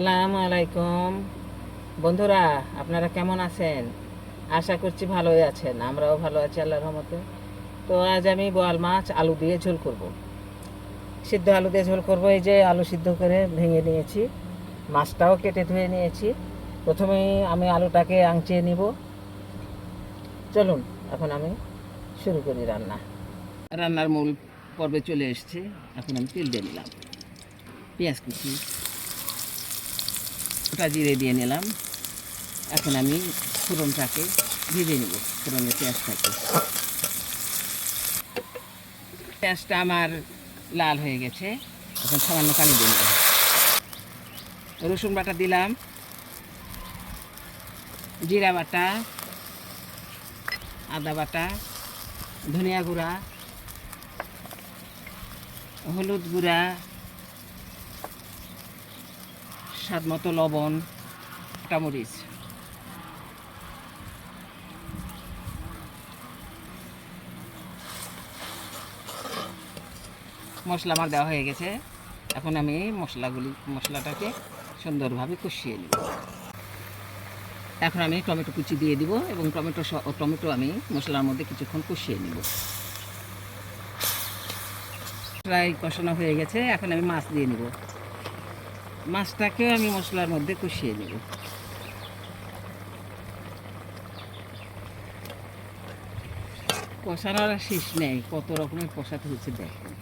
আসসালামু আলাইকুম বন্ধুরা, আপনারা কেমন আছেন? আশা করছি ভালোই আছেন। আমরাও ভালো আছি আল্লাহর রহমতে। তো আজ আমি বোয়াল মাছ আলু দিয়ে ঝোল করব। সিদ্ধ আলু দিয়ে ঝোল করব। এই যে আলু সিদ্ধ করে ভেঙে নিয়েছি, মাছটাও কেটে ধুয়ে নিয়েছি। প্রথমেই আমি আলুটাকে আংচিয়ে নিব। চলুন এখন আমি শুরু করি রান্নার মূল পর্বে চলে এসেছি। এখন আমি তেল দিয়ে নিলাম, পেঁয়াজ কুচি, ওটা জিরে দিয়ে নিলাম। এখন আমি ফোড়নটাকে ভেজে নেব। ফোড়নের পেঁয়াজটা আমার লাল হয়ে গেছে। এখন সামান্য পানি দিয়ে নিলাম, রসুন বাটা দিলাম, জিরা বাটা, আদা বাটা, ধনিয়া গুঁড়া, হলুদ গুঁড়া, স্বাদ মতো লবণ, কাঁচামরিচ। মশলা আমার দেওয়া হয়ে গেছে। এখন আমি মশলাটাকে সুন্দরভাবে কষিয়ে নেব। এখন আমি টমেটো কুচি দিয়ে দিব এবং টমেটো আমি মশলার মধ্যে কিছুক্ষণ কষিয়ে নেব। প্রায় কষানো হয়ে গেছে। এখন আমি মাছ দিয়ে নেব। মাছটাকেও আমি মশলার মধ্যে কষিয়ে নেব। কষানোর শেষ নেই, কত রকমের কষাতে হচ্ছে দেখেন।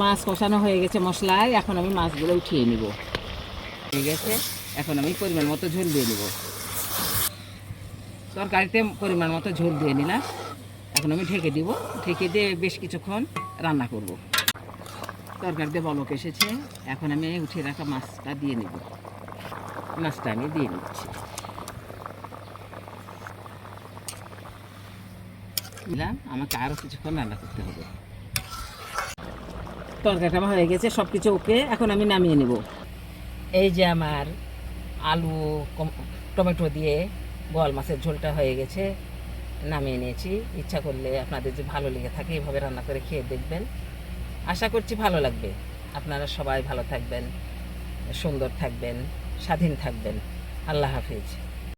মাছ কষানো হয়ে গেছে মশলায়। এখন আমি মাছগুলো উঠিয়ে নিব। হয়ে গেছে। এখন আমি পরিমাণ মতো ঝোল দিয়ে নেব। তরকারিতে পরিমাণ মতো ঝোল দিয়ে নিলাম। এখন আমি ঢেকে দিব। ঢেকে দিয়ে বেশ কিছুক্ষণ রান্না করব। তরকারিতে বলক এসেছে। এখন আমি উঠিয়ে রাখা মাছটা দিয়ে নেব। মাছটা আমি দিয়ে নিচ্ছি। দিলাম। আমাকে আরও কিছুক্ষণ রান্না করতে হবে। তরকারিটা আমার হয়ে গেছে, সব কিছু ওকে। এখন আমি নামিয়ে নেব। এই যে আমার আলু টমেটো দিয়ে বোয়াল মাছের ঝোলটা হয়ে গেছে, নামিয়ে নিয়েছি। ইচ্ছা করলে আপনাদের যদি ভালো লেগে থাকে এভাবে রান্না করে খেয়ে দেখবেন। আশা করছি ভালো লাগবে। আপনারা সবাই ভালো থাকবেন, সুন্দর থাকবেন, স্বাধীন থাকবেন। আল্লাহ হাফিজ।